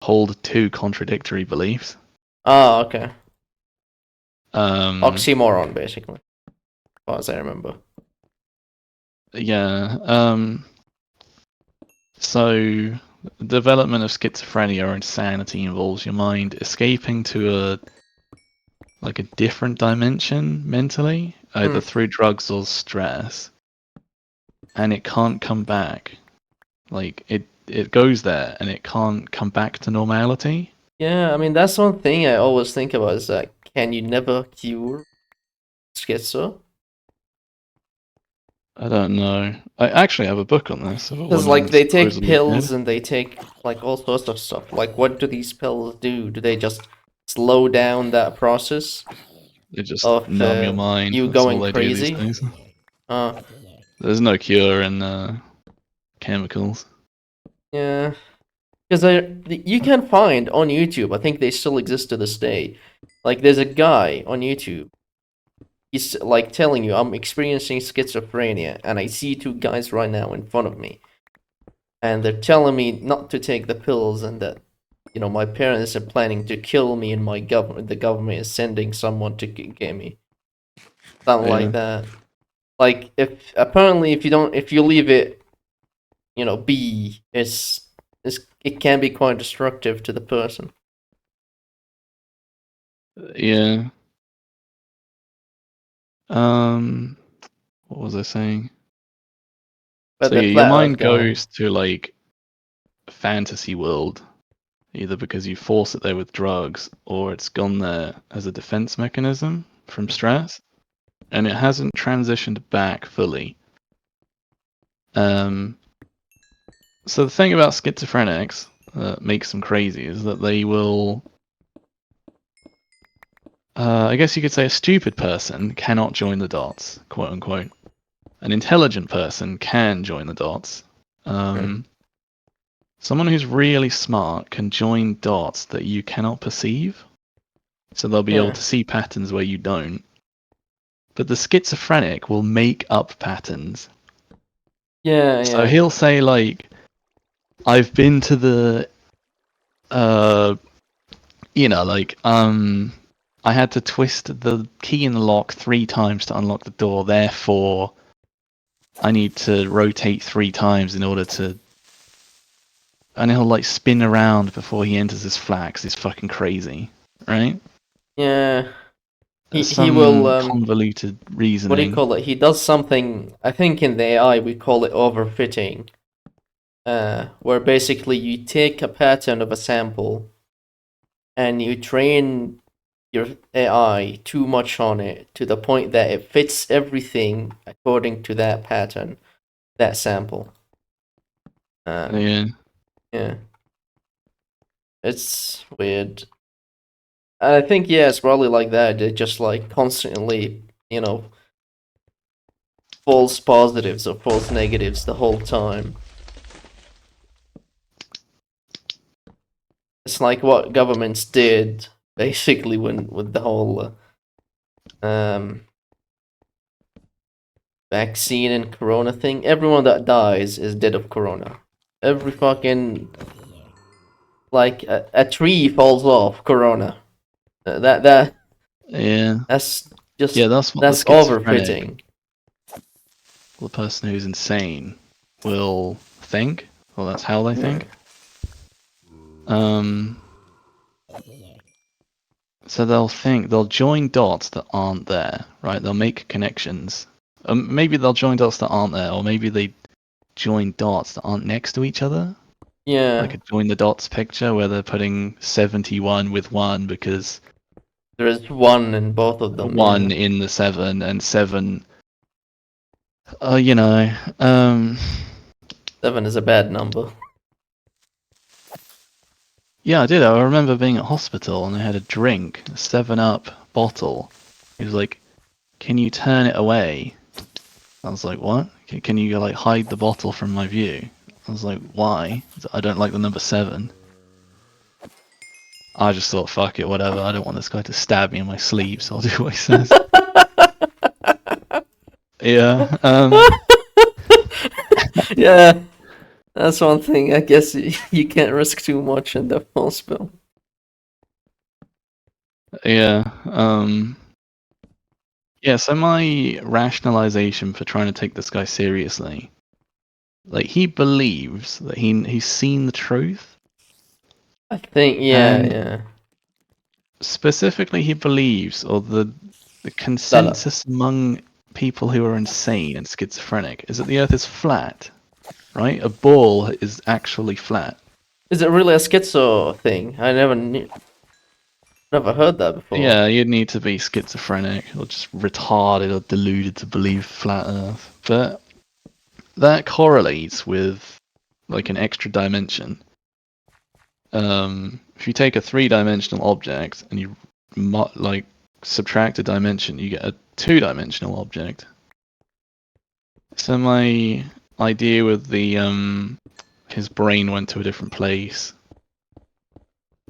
hold two contradictory beliefs. Oh, okay. Um, Oxymoron, basically, as far as I remember. yeah. So, development of schizophrenia or insanity involves your mind escaping to a different dimension mentally, either through drugs or stress, and it can't come back. Like it goes there and it can't come back to normality. Yeah, I mean, that's one thing I always think about is that can you never cure schizo? I don't know. I actually have a book on this of a Because, woman like, they take supposedly pills dead. and they take, like, all sorts of stuff. Like, what do these pills do? Do they just slow down that process They just of numb your mind. you That's all going they do these crazy? days. Uh, There's no cure in chemicals. yeah. Because you can find on YouTube, I think they still exist to this day. Like, there's a guy on YouTube. He's like telling you, I'm experiencing schizophrenia, and I see two guys right now in front of me, and they're telling me not to take the pills, and that my parents are planning to kill me, and the government is sending someone to get me, something like Yeah. that. Like if you leave it, be, it can be quite destructive to the person. Yeah. What was I saying? But So the yeah, your flat Earth mind guy, goes to like a fantasy world, either because you force it there with drugs, or it's gone there as a defense mechanism from stress, and it hasn't transitioned back fully. So the thing about schizophrenics that makes them crazy is that they will. I guess you could say a stupid person cannot join the dots, quote unquote. An intelligent person can join the dots. Someone who's really smart can join dots that you cannot perceive. So they'll be able yeah, to see patterns where you don't. But the schizophrenic will make up patterns. yeah, So yeah, he'll say like, I've been to the I had to twist the key in the lock 3 times to unlock the door, therefore I need to rotate 3 times in order to. And he'll like spin around before he enters his flat 'cause he's fucking crazy, right? yeah. He will Some convoluted what do you reasoning. call it? He does something. I think in the AI we call it overfitting, where basically you take a pattern of a sample and you train your AI too much on it to the point that it fits everything according to that pattern, that sample. Yeah. Yeah, it's weird. And I think yeah, it's probably like that. They just like constantly, false positives or false negatives the whole time. It's like what governments did basically when with the whole um, vaccine and corona thing. Everyone that dies is dead of corona. Every fucking like a tree falls off corona. That Yeah. that's just Yeah, that's what the that's schizophrenic, overfitting. the person who's insane, will think. Well, that's how they Yeah. think. So they'll join dots that aren't there, right? They'll make connections. Maybe they'll join dots that aren't there, or maybe they join dots that aren't next to each other. Yeah. Like a join the dots picture where they're putting 71 with 1 because There's one in both of them, 1 yeah. in the 7 and 7. You know, 7 is a bad number. yeah, I did. I remember being at hospital and they had a drink, a 7-Up bottle. He was like, "Can you turn it away?" I was like, "What? Can you like hide the bottle from my view?" I was like, "Why?" "I don't like the number 7." I just thought, fuck it, whatever. I don't want this guy to stab me in my sleep, so I'll do what he says. Yeah. Yeah. That's one thing. I guess you can't risk too much in the full spill. Yeah. Yeah, so my rationalization for trying to take this guy seriously, like he believes that he's seen the truth, I think, yeah, and yeah. specifically he believes, or the That consensus among people who are insane and schizophrenic is that the Earth is flat, right? A ball is actually flat. is it really a schizo thing? I never heard that before. Yeah, you'd need to be schizophrenic or just retarded or deluded to believe flat Earth, but that correlates with like an extra dimension. If you take a three-dimensional object and you like subtract a dimension, you get a two-dimensional object. So my idea with the his brain went to a different place.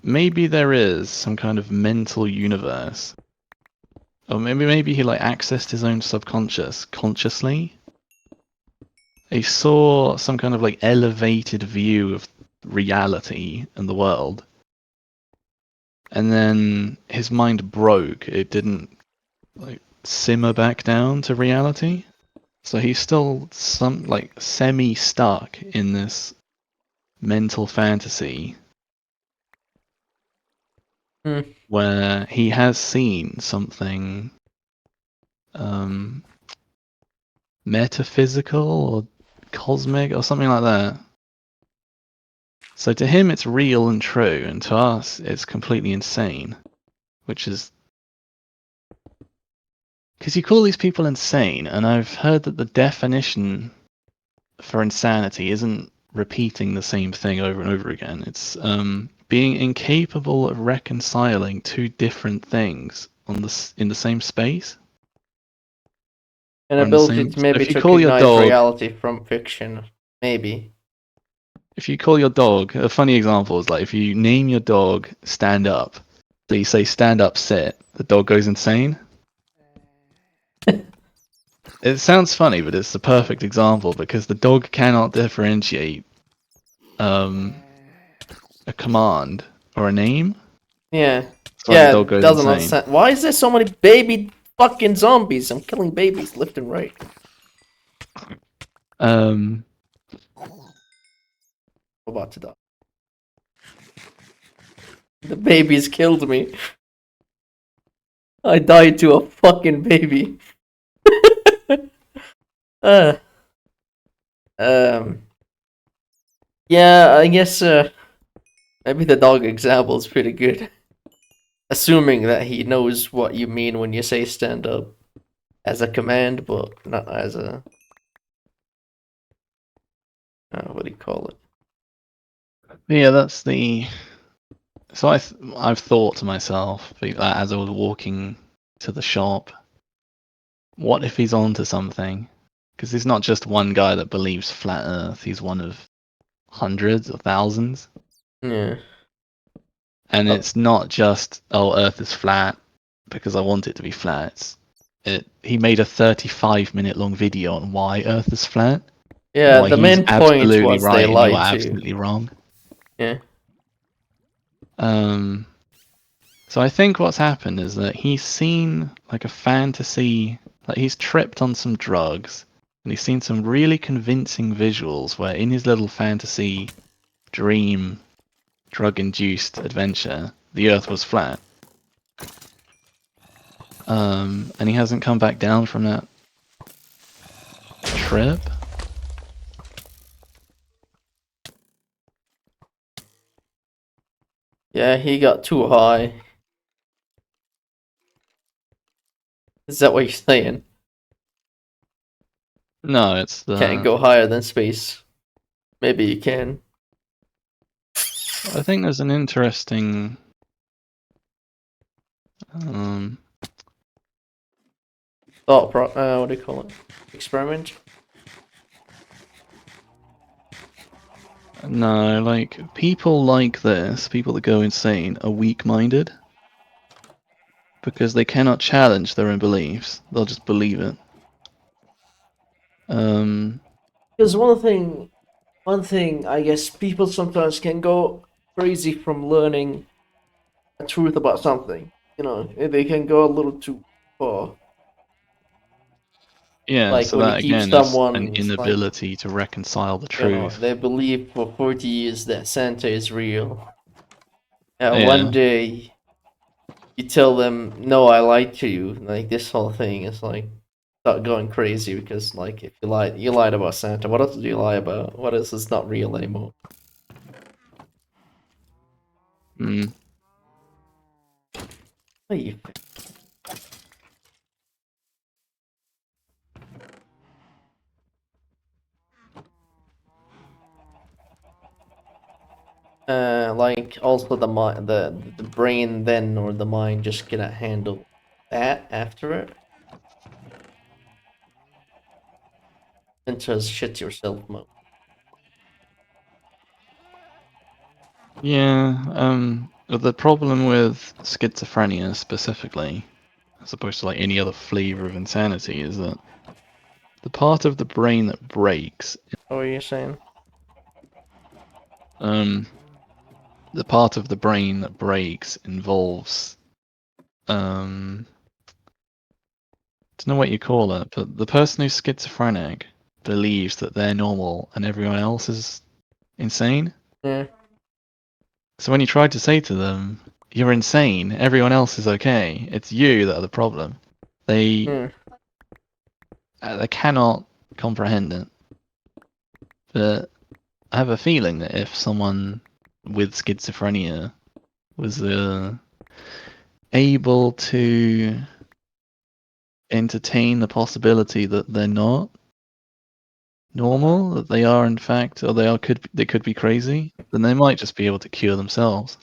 Maybe there is some kind of mental universe, or maybe he like accessed his own subconscious consciously. He saw some kind of like elevated view of reality and the world, and then his mind broke. It didn't like simmer back down to reality. So he's still some like semi stuck in this mental fantasy Hmm. where he has seen something um metaphysical or cosmic or something like that. So to him it's real and true, and to us it's completely insane, which is because you call these people insane, and I've heard that the definition for insanity isn't repeating the same thing over and over again. It's being incapable of reconciling two different things in the same space An or in the ability same. to So maybe if you call your recognize dog, reality from fiction. Maybe. a funny example is like if you name your dog Stand Up, so you say Stand Up, sit, the dog goes insane. It sounds funny, but it's the perfect example because the dog cannot differentiate um, a command or a name. Yeah. That's why the Yeah, dog it goes doesn't insane. understand. Why is there so many baby fucking zombies? I'm killing babies left and right. Um, I'm about to die. The babies killed me. I died to a fucking baby. uh, um, yeah, I guess maybe the dog example is pretty good. Assuming that he knows what you mean when you say stand up as a command, but not as a what do you call it? yeah, that's the. So I've thought to myself as I was walking to the shop, what if he's onto something? Because he's not just one guy that believes flat Earth. He's one of hundreds or thousands, Yeah. and Oh, it's not just Earth is flat because I want it to be flat. He made a 35-minute long video on why Earth is flat and yeah. why The he's main point absolutely was they right and you're lied to. absolutely wrong. Yeah. Um, So I think what's happened is that he's seen like a fantasy, like he's tripped on some drugs, and he's seen some really convincing visuals where in his little fantasy dream drug-induced adventure, the Earth was flat. And he hasn't come back down from that trip. Yeah, he got too high. Is that what you're saying? No, it's Can't the. go higher than space. Maybe you can. I think there's an interesting. Um, What do you call it? Experiment? no, like people like this, people that go insane, are weak-minded because they cannot challenge their own beliefs. They'll just believe it. Um, Because one thing one thing I guess people sometimes can go crazy from learning a truth about something. You know, they can go a little too far. Yeah, Like so when you that keep again is an someone, like, inability to reconcile the you know, truth. they believe for 40 years that Santa is real. One Yeah. day you tell them, "No, I lied to you." Like this whole thing is like start going crazy because like if you lied about Santa. What else do you lie about? What else is not real anymore? Mm. What do you like also the mind, the brain then or the mind just cannot handle that after it, and just shit yourself mode. Yeah, the problem with schizophrenia specifically, as opposed to like any other flavor of insanity, is that the part of the brain that breaks, What were you saying? um, the part of the brain that breaks involves, I don't know what you call it, but the person who's schizophrenic believes that they're normal and everyone else is insane. Yeah. So when you try to say to them, "You're insane. Everyone else is okay. It's you that are the problem," they Yeah. they cannot comprehend it. But I have a feeling that if someone with schizophrenia was able to entertain the possibility that they're not normal, that they are in fact, or they could be crazy, then they might just be able to cure themselves.